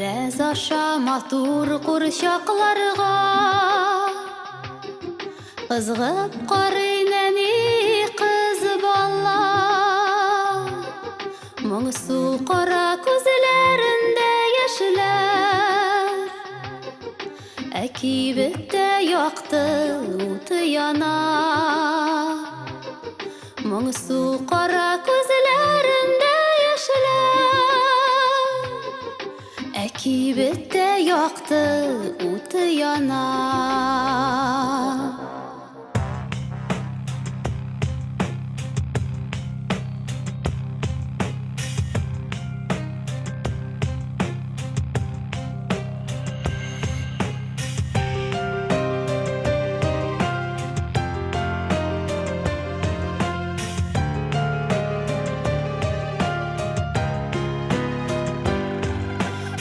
Дәрәз аша матур курчакларга ызгып карый нәни кыз бала. Моңсу кара күзләрендә яшьләр, ә кибеттә якты ут яна. Моңсу кара күзләрендә яшьләр, ә кибеттә якты ут яна.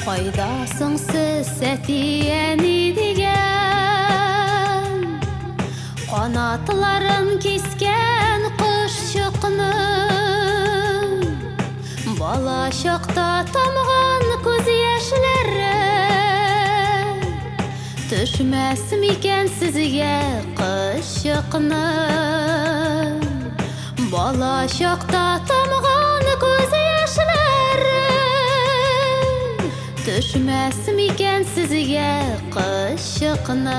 Кайдасың сез әтияни дигән, канатларын кискән кошчыкның. Бала чакта тамган күз яшьләре төшмәс микән сезгә кошчыкның? Бала чакта тамган күз яшьләре төшмәс микән сезгә кошчыкның?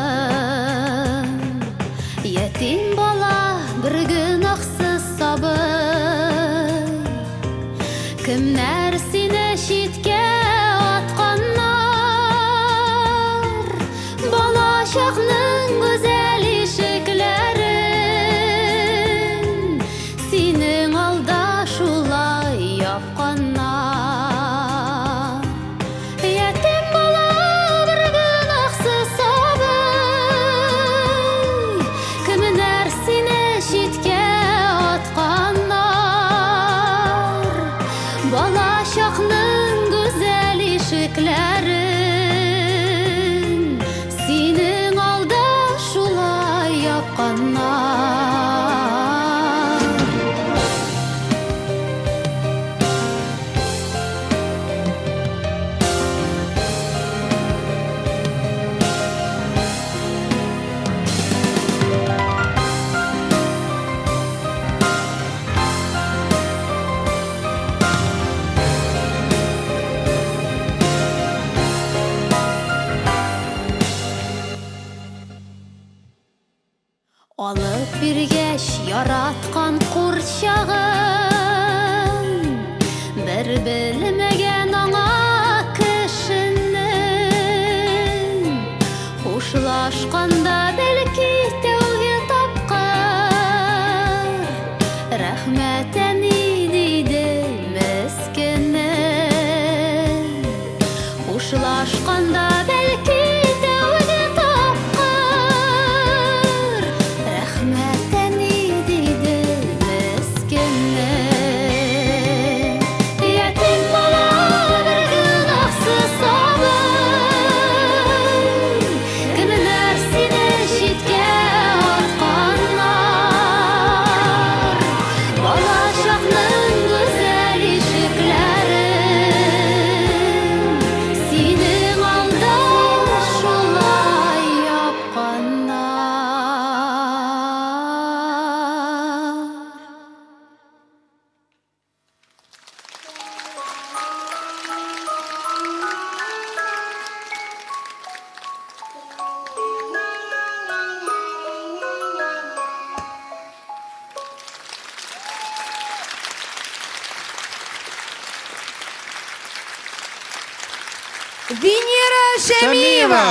Ятим бала бер гөнаһсыз сабый, кемнәр сине читкә атканнар? Бала чакның гүзәл ишекләрен синең алда шулай япканнар. Ятим бала бер гөнаһсыз сабый, кемнәр сине читкә атканнар? Бала чакның гүзәл ишекләрен синең алда шулай япканнар. Алып биргәч яраткан курчагын, бер белмәгән аңа кешенең. Хушлашканда бәлки тәүге тапкыр, рәхмәт әни диде мескенең. Хушлашканда бәлки тәүге тапкыр, рәхмәт әни диде мескенең. Ятим бала бер гөнаһсыз сабый, кемнәр сине читкә атканнар? Бала чакның гүзәл ишекләрен синең алда шулай япканнар. Венера Шамиева.